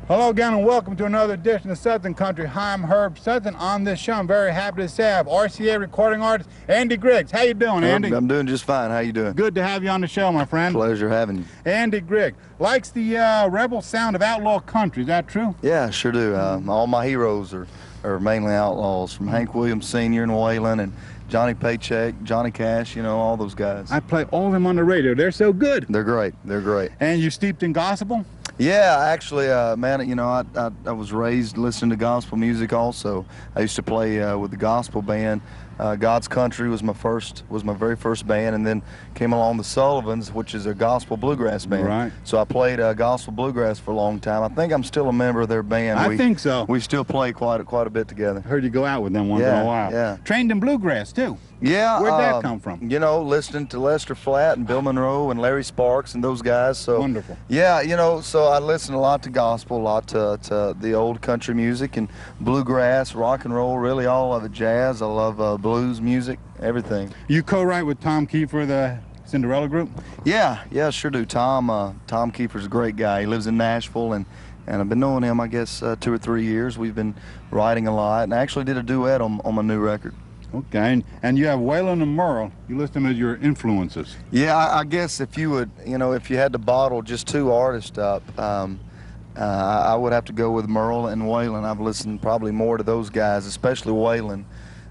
Hello again and welcome to another edition of Southern Country. Hi, I'm Herb Sutton. On this show, I'm very happy to say I have RCA recording artist Andy Griggs. How you doing, Andy? I'm doing just fine. How you doing? Good to have you on the show, my friend. Pleasure having you. Andy Griggs likes the rebel sound of outlaw country. Is that true? Yeah, sure do. All my heroes are mainly outlaws, from Hank Williams Sr. and Waylon and Johnny Paycheck, Johnny Cash, you know, all those guys. I play all of them on the radio. They're so good. They're great. They're great. And you steeped in gospel? Yeah, actually, man, you know, I was raised listening to gospel music also. I used to play with the gospel band. God's Country was my very first band, and then came along the Sullivans, which is a gospel bluegrass band. Right. So I played gospel bluegrass for a long time. I think I'm still a member of their band. I think so. We still play quite a bit together. I heard you go out with them once in a while. Yeah. Trained in bluegrass too. Yeah. Where'd that come from? You know, listening to Lester Flatt and Bill Monroe and Larry Sparks and those guys. So wonderful. Yeah, you know, so I listen a lot to gospel, a lot to the old country music and bluegrass, rock and roll, really all of it, jazz. I love blues music, everything. You co-write with Tom Kiefer, the Cinderella group? Yeah, sure do. Tom Kiefer's a great guy. He lives in Nashville, and I've been knowing him, I guess, 2 or 3 years. We've been writing a lot, and I actually did a duet on my new record. Okay, and you have Waylon and Merle. You list them as your influences. Yeah, I guess if you would, you know, if you had to bottle just 2 artists up, I would have to go with Merle and Waylon. I've listened probably more to those guys, especially Waylon,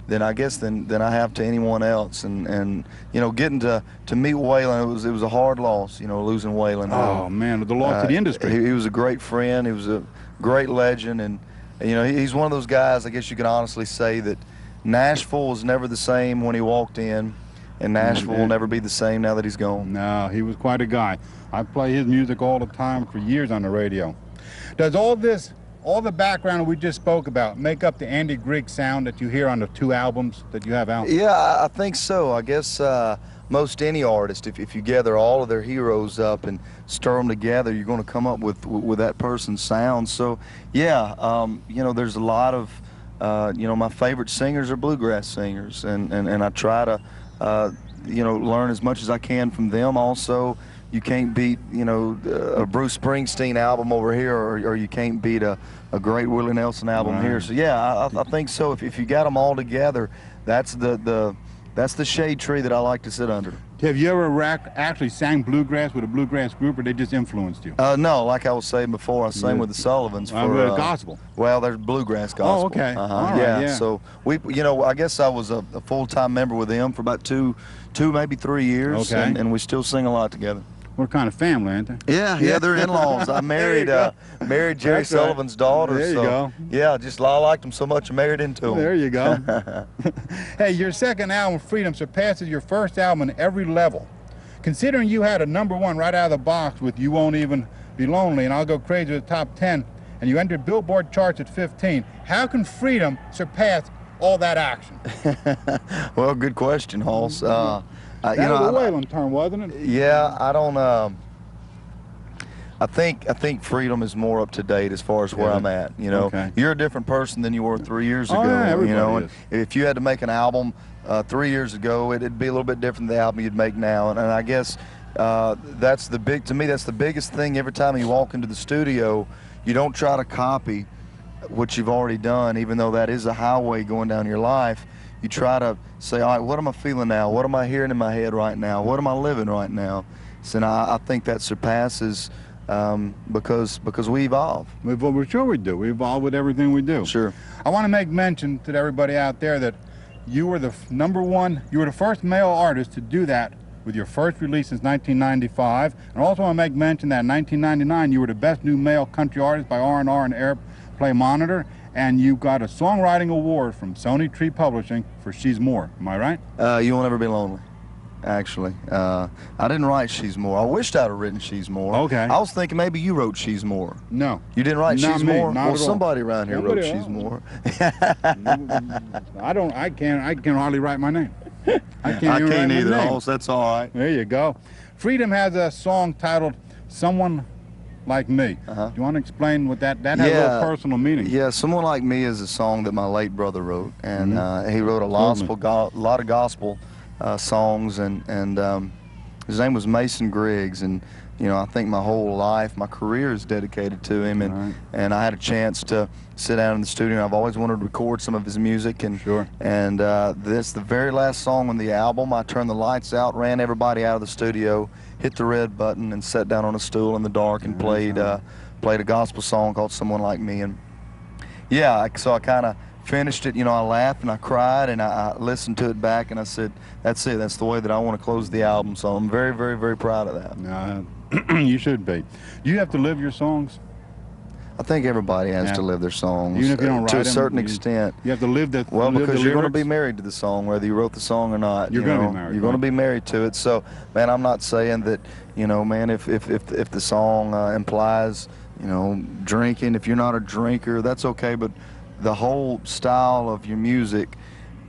than I have to anyone else. And you know, getting to meet Waylon, it was a hard loss, you know, losing Waylon. Oh man, the loss to the industry. He was a great friend. He was a great legend, and you know, he's one of those guys. I guess you can honestly say that Nashville was never the same when he walked in, and Nashville will never be the same now that he's gone. No, he was quite a guy. I play his music all the time for years on the radio. Does all the background we just spoke about make up the Andy Griggs sound that you hear on the 2 albums that you have out? Yeah, I think so. I guess most any artist, if you gather all of their heroes up and stir them together, you're going to come up with that person's sound. So, yeah, you know, there's a lot of you know, my favorite singers are bluegrass singers, and I try to, you know, learn as much as I can from them. Also, you can't beat, you know, a Bruce Springsteen album over here, or you can't beat a great Willie Nelson album here. So yeah, I think so. If you got them all together, that's the shade tree that I like to sit under. Have you ever actually sang bluegrass with a bluegrass group, or they just influenced you? No, like I was saying before, I sang with the Sullivans for gospel. Well, there's bluegrass gospel. Oh, okay. All right, yeah. So we, you know, I guess I was a full-time member with them for about two, maybe 3 years, okay. and we still sing a lot together. We're kind of family, aren't they? Yeah, they're in-laws. I married Jerry Sullivan's daughter. There you go. Yeah, I liked them so much I married into them. There you go. Hey, your second album, Freedom, surpasses your first album in every level. Considering you had a #1 right out of the box with You Won't Even Be Lonely and I'll Go Crazy with the top 10, and you entered Billboard charts at 15, how can Freedom surpass all that action? Well, good question, Halls. That you know, was a Waylon term, wasn't it? Yeah, I don't. I think Freedom is more up to date as far as where I'm at. You know, you're a different person than you were 3 years ago. Yeah, everybody you know, is. And if you had to make an album 3 years ago, it'd be a little bit different than the album you'd make now. And I guess that's to me, that's the biggest thing. Every time you walk into the studio, you don't try to copy what you've already done, even though that is a highway going down your life. You try to say, all right, what am I feeling now? What am I hearing in my head right now? What am I living right now? So I think that surpasses because we evolve. We're sure we do. We evolve with everything we do. Sure. I want to make mention to everybody out there that you were the #1, you were the first male artist to do that with your first release since 1995. And I also want to make mention that in 1999 you were the best new male country artist by R&R and Airplay Monitor. And you got a songwriting award from Sony Tree Publishing for She's More. Am I right? You Won't Ever Be Lonely, actually. I didn't write She's More. I wished I'd have written She's More. Okay. I was thinking maybe you wrote She's More. No. You didn't write Not She's me, More? not Well, at all. somebody around here wrote She's More. I can't hardly write my name. I can't I even can't write either, my name. Halls. That's all right. There you go. Freedom has a song titled Someone Like Me. Do you want to explain what that has a little personal meaning? Yeah, Someone Like Me is a song that my late brother wrote, and he wrote a lot of gospel songs, and his name was Mason Griggs, and you know, I think my whole life, my career is dedicated to him, and I had a chance to sit down in the studio. I've always wanted to record some of his music, and this the very last song on the album. I turned the lights out, ran everybody out of the studio, hit the red button, and sat down on a stool in the dark and played a gospel song called "Someone Like Me." And yeah, so I kind of finished it. You know, I laughed and I cried, and I listened to it back, and I said, "That's it. That's the way that I want to close the album." So I'm very, very, very proud of that. You should be. Do you have to live your songs? I think everybody has to live their songs, even if you don't write to a them, certain extent. You have to live that. Well, because you're going to be lyrics. married to the song, whether you wrote the song or not. You're going to be married. You're going to be married to it. So, man, I'm not saying that, you know, man, if the song implies, you know, drinking, if you're not a drinker, that's okay. But the whole style of your music,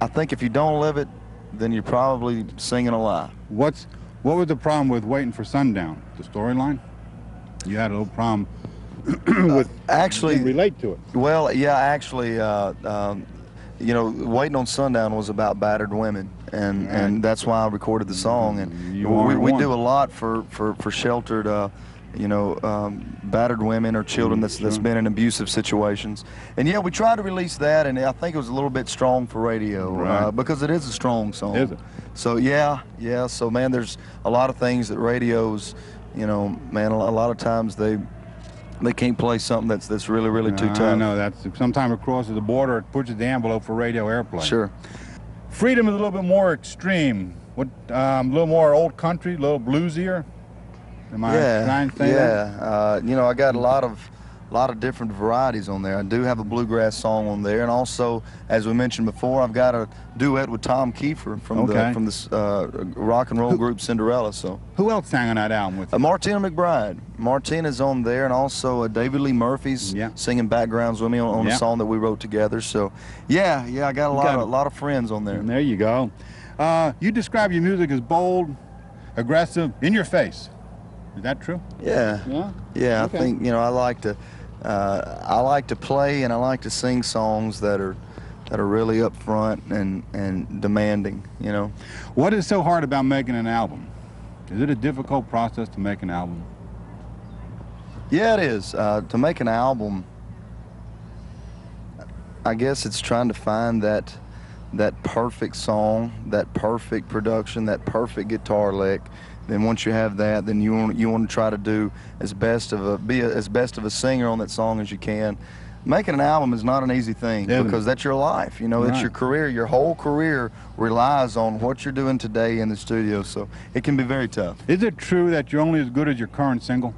I think if you don't live it, then you're probably singing a lie. What was the problem with Waiting for Sundown? The storyline? You had a little problem with actually relate to it. Well, yeah, actually, you know, Waiting on Sundown was about battered women, and that's why I recorded the song. And we do a lot for sheltered, you know, battered women or children that's been in abusive situations. And yeah, we tried to release that, and I think it was a little bit strong for radio, because it is a strong song. Is it? So yeah. So man, there's a lot of things that radios, you know, man, a lot of times they can't play something that's really too tough. I know, that's sometimes it crosses the border, it pushes the envelope for radio airplay. Sure. Freedom is a little bit more extreme. What a little more old country, a little bluesier. Am I trying to say that? You know, I got a lot of different varieties on there. I do have a bluegrass song on there, and also, as we mentioned before, I've got a duet with Tom Kiefer from the rock and roll group Cinderella. So who else sang on that album with you? Martina McBride. Martina's on there, and also David Lee Murphy's singing backgrounds with me on a song that we wrote together. So yeah, I got a lot of friends on there. And there you go. You describe your music as bold, aggressive, in your face. Is that true? Yeah. Okay. I think, you know, I like to play and I like to sing songs that are really upfront and demanding, you know. What is so hard about making an album? Is it a difficult process to make an album? Yeah, it is. To make an album, I guess it's trying to find that perfect song, that perfect production, that perfect guitar lick. Then once you have that, then you want to try to do as best of a singer on that song as you can. Making an album is not an easy thing because that's your life. You know, it's your career. Your whole career relies on what you're doing today in the studio. So it can be very tough. Is it true that you're only as good as your current single?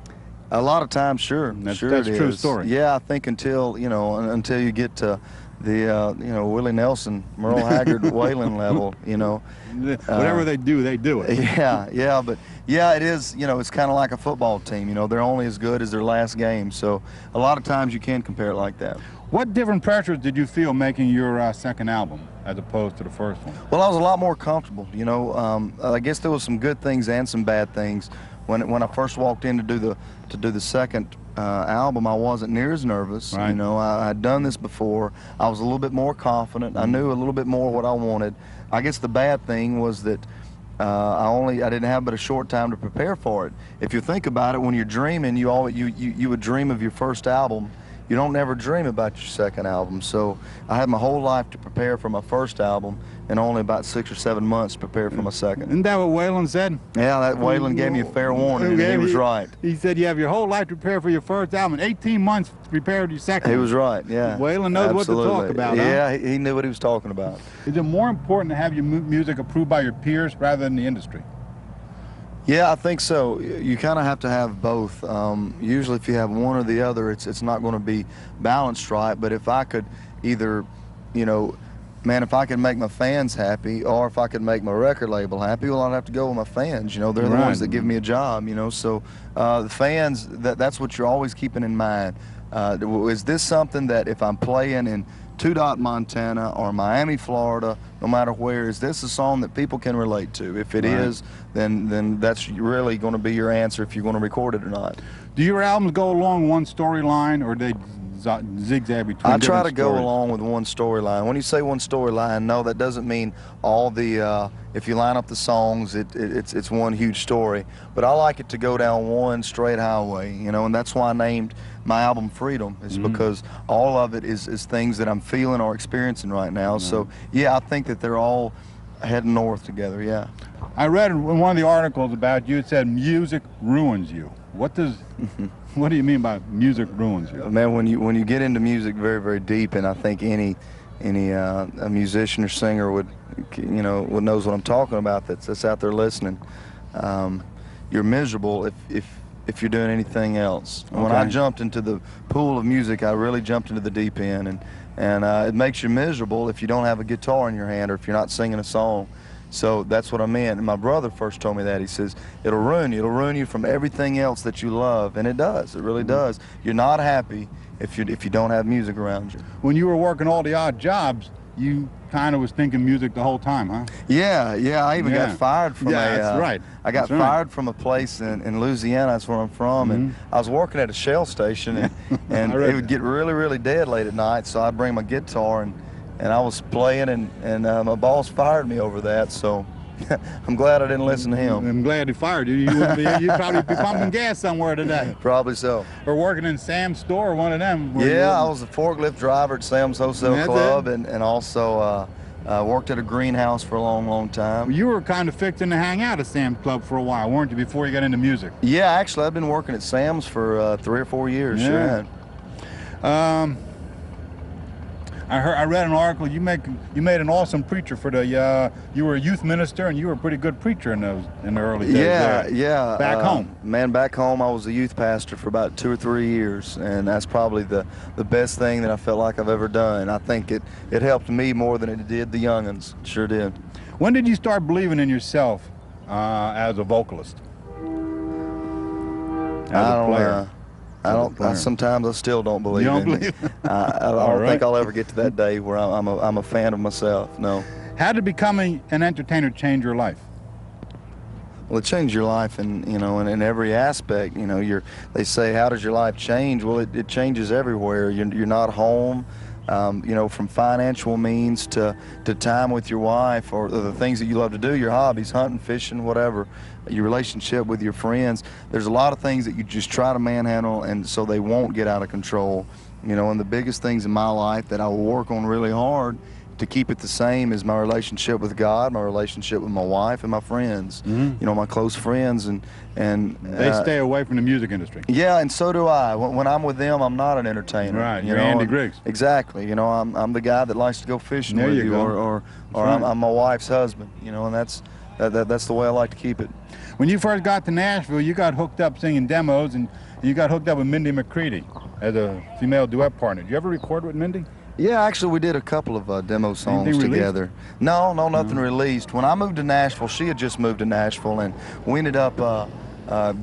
A lot of times, sure. That's a true story. Yeah, I think until you get to the Willie Nelson, Merle Haggard, Waylon level, you know. Whatever they do it. Yeah, but yeah, it is, you know, it's kind of like a football team, you know, they're only as good as their last game. So a lot of times you can compare it like that. What different pressures did you feel making your second album as opposed to the first one? Well, I was a lot more comfortable, you know. I guess there was some good things and some bad things. When I first walked in to do the second album, I wasn't near as nervous. You know, I had done this before. I was a little bit more confident. I knew a little bit more what I wanted. I guess the bad thing was that I didn't have but a short time to prepare for it. If you think about it, when you're dreaming, you would dream of your first album. You don't never dream about your second album. So I had my whole life to prepare for my first album, and only about 6 or 7 months to prepare for my second. Isn't that what Waylon said? Yeah, that Waylon gave me a fair warning, and he was right. He said you have your whole life to prepare for your first album, 18 months to prepare for your second. He was right, yeah. Waylon knows what to talk about, Yeah, he knew what he was talking about. Is it more important to have your music approved by your peers rather than the industry? Yeah, I think so. You kind of have to have both. Usually if you have one or the other, it's not going to be balanced right. But if I could either, you know, man, if I could make my fans happy, or if I could make my record label happy, well, I'd have to go with my fans. You know, they're the ones that give me a job, you know. So the fans, that's what you're always keeping in mind. Is this something that if I'm playing in Tudot, Montana, or Miami, Florida, no matter where, is this a song that people can relate to? If it is, then that's really going to be your answer if you're going to record it or not. Do your albums go along one storyline, or do zigzag between I try to different go stories? along with one storyline. When you say one storyline, no, that doesn't mean all the, if you line up the songs, it's one huge story. But I like it to go down one straight highway, you know, and that's why I named my album Freedom, is because all of it is things that I'm feeling or experiencing right now. So, yeah, I think that they're all heading north together, yeah. I read in one of the articles about you, it said music ruins you. What do you mean by music ruins you? Man, when you get into music very, very deep, and I think any a musician or singer would knows what I'm talking about, that's out there listening. You're miserable if you're doing anything else. Okay. When I jumped into the pool of music, I really jumped into the deep end, and it makes you miserable if you don't have a guitar in your hand or if you're not singing a song. So that's what I meant. And my brother first told me that. He says, it'll ruin you. It'll ruin you from everything else that you love. And it does. It really does. You're not happy if you don't have music around you. When you were working all the odd jobs, you kind of was thinking music the whole time, huh? Yeah. I even got fired from that's right. I got fired from a place in Louisiana. That's where I'm from. And I was working at a Shell station, and it would get really, really dead late at night. So I'd bring my guitar, and I was playing, and my boss fired me over that, so I'm glad I didn't listen to him. I'm glad he fired you. You'd probably be pumping gas somewhere today. Probably so. Or working in Sam's store, one of them. Yeah, I was a forklift driver at Sam's Wholesale Club, and also worked at a greenhouse for a long, long time. You were kind of fixing to hang out at Sam's Club for a while, weren't you, before you got into music? Yeah, actually, I've been working at Sam's for 3 or 4 years. Yeah. Sure. I read an article. You made an awesome preacher for the. You were a youth minister, and you were a pretty good preacher in the early days. Yeah. Back home. Man, back home, I was a youth pastor for about 2 or 3 years, and that's probably the best thing that I felt like I've ever done. I think it helped me more than it did the young'uns. It sure did. When did you start believing in yourself as a vocalist? Sometimes I still don't believe. You don't in believe? I don't think I'll ever get to that day where I'm a fan of myself. No. How did becoming an entertainer change your life? Well, it changed your life, in every aspect. They say, how does your life change? Well, it changes everywhere. You're not home. From financial means to time with your wife, or the things that you love to do, your hobbies, hunting, fishing, whatever, your relationship with your friends. There's a lot of things that you just try to manhandle, and so they won't get out of control. And the biggest things in my life that I will work on really hard to keep it the same is my relationship with God, my relationship with my wife, and my friends. My close friends, and they stay away from the music industry. Yeah, and so do I. When I'm with them, I'm not an entertainer. Right, you're Andy Griggs. Exactly. I'm the guy that likes to go fishing with you, or I'm my wife's husband. And that's the way I like to keep it. When you first got to Nashville, you got hooked up singing demos, and you got hooked up with Mindy McCready as a female duet partner. Did you ever record with Mindy? Yeah, actually, we did a couple of demo songs together. No, nothing released. When I moved to Nashville, she had just moved to Nashville, and we ended up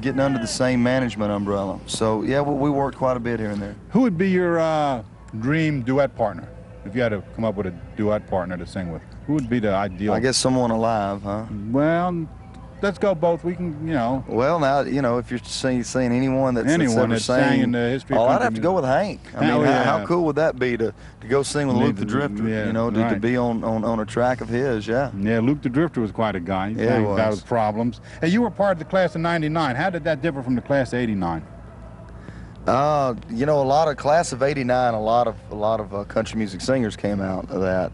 getting under the same management umbrella. So, yeah, we worked quite a bit here and there. Who would be your dream duet partner? If you had to come up with a duet partner to sing with, who would be the ideal? I guess someone alive, huh? Well, let's go both. We can, Well, now, if you're saying anyone that's ever sang in the history of I'd country have to go with Hank. I mean, how cool would that be to go sing with Luke the Drifter? To be on a track of his, yeah. Yeah, Luke the Drifter was quite a guy. He yeah, he was. Got his problems. Hey, you were part of the class of '99. How did that differ from the class of '89? A lot of class of '89. A lot of country music singers came out of that.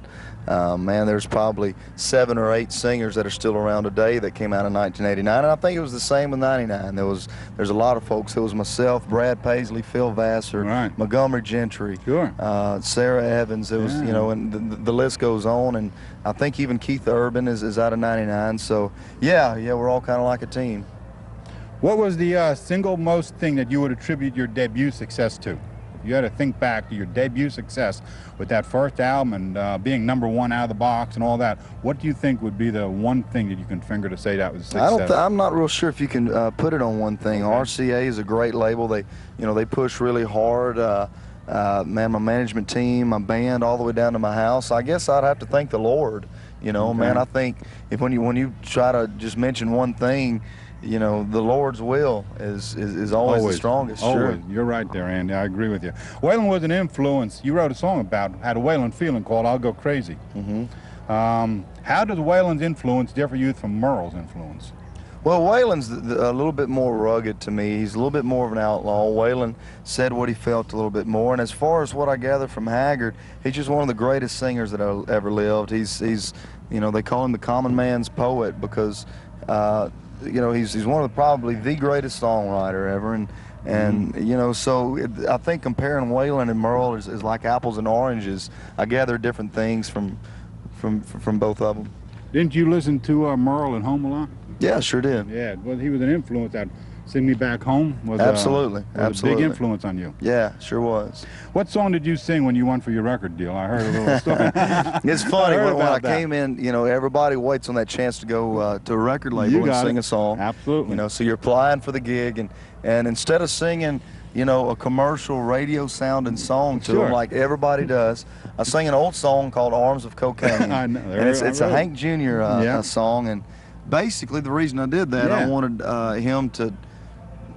Man, there's probably 7 or 8 singers that are still around today that came out in 1989, and I think it was the same with '99. There's a lot of folks. It was myself, Brad Paisley, Phil Vassar, Montgomery Gentry, Sarah Evans. It was, and the list goes on. And I think even Keith Urban is out of '99. So yeah, we're all kind of like a team. What was the single most thing that you would attribute your debut success to? You had to think back to your debut success with that first album and being #1 out of the box and all that. What do you think would be the one thing that you can finger to say that was a success? I'm not real sure if you can put it on one thing. Okay. RCA is a great label. They push really hard. Man, my management team, my band, all the way down to my house. I guess I'd have to thank the Lord. Man, I think when you try to just mention one thing, you know, the Lord's will is always the strongest. Always. Sure. You're right there, Andy. I agree with you. Waylon was an influence. You wrote a song about, had a Waylon feeling called "I'll Go Crazy." How does Waylon's influence differ you from Merle's influence? Well, Waylon's a little bit more rugged to me. He's a little bit more of an outlaw. Waylon said what he felt a little bit more. And as far as what I gather from Haggard, he's just one of the greatest singers that ever lived. He's you know, they call him the common man's poet because, you know, he's one of probably the greatest songwriter ever. And you know, so I think comparing Waylon and Merle is like apples and oranges. I gather different things from both of them. Didn't you listen to Merle at home a lot? Yeah, sure did. Yeah, well, he was an influence. That "Sing Me Back Home" was absolutely a big influence on you. Yeah, sure was. What song did you sing when you won for your record deal? I heard a little story. It's funny when I came in. You know, everybody waits on that chance to go to a record label and sing a song. Absolutely. You know, so you're applying for the gig, and instead of singing, you know, a commercial radio sounding song to them like everybody does, I sang an old song called "Arms of Cocaine." I know. And it's a Hank Jr. Song, and basically the reason I did that, I wanted him to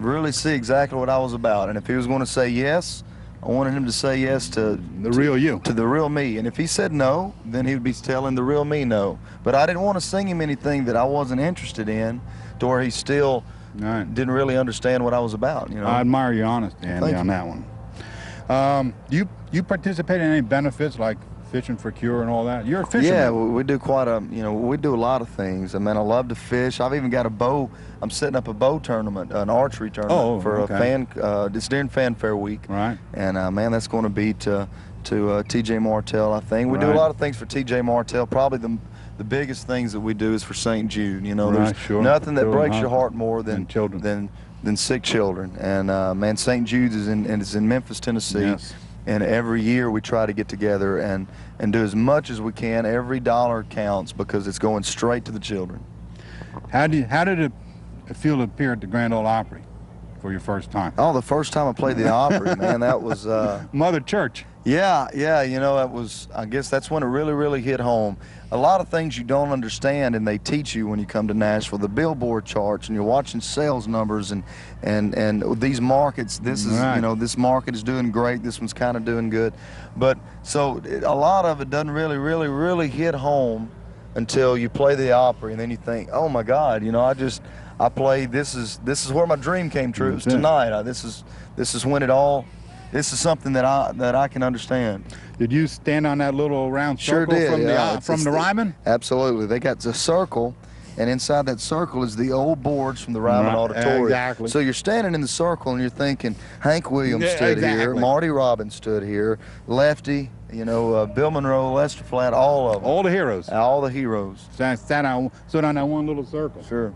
really see exactly what I was about, and if he was going to say yes, I wanted him to say yes to the real you, to the real me, and if he said no, then he would be telling the real me no. But I didn't want to sing him anything that I wasn't interested in, to where he still didn't really understand what I was about. You know, I admire your honesty, Andy, on that one. You participate in any benefits like Fishing for Cure and all that? You're a fisherman. Yeah, we do quite a, you know, we do a lot of things. I mean, I love to fish. I've even got a bow. I'm setting up a bow tournament, an archery tournament for a fan. It's during Fanfare Week. Right. And man, that's going to be to TJ Martell, I think. We do a lot of things for TJ Martell. Probably the biggest things that we do is for St. Jude. You know, there's nothing that breaks your heart more than children, than sick children. And man, St. Jude's is in Memphis, Tennessee. Yes. And every year we try to get together and do as much as we can. Every dollar counts because it's going straight to the children. How did it feel to appear at the Grand Ole Opry for your first time? Oh, the first time I played the Opry, man, that was Mother Church. Yeah, you know, that was, I guess that's when it really hit home. A lot of things you don't understand and they teach you when you come to Nashville. The Billboard charts, and you're watching sales numbers and these markets. This is, you know, this market is doing great. This one's kind of doing good. But so a lot of it doesn't really hit home until you play the Opry, and then you think, oh my God, you know, I played, this is where my dream came true. It was tonight. This is when it all. This is something that I can understand. Did you stand on that little round circle from the Ryman? Absolutely. They got the circle, and inside that circle is the old boards from the Ryman Auditorium. Exactly. So you're standing in the circle, and you're thinking, Hank Williams stood here, Marty Robbins stood here, Lefty, you know, Bill Monroe, Lester Flatt, all of them. All the heroes. All the heroes. Stood on that one little circle. Sure.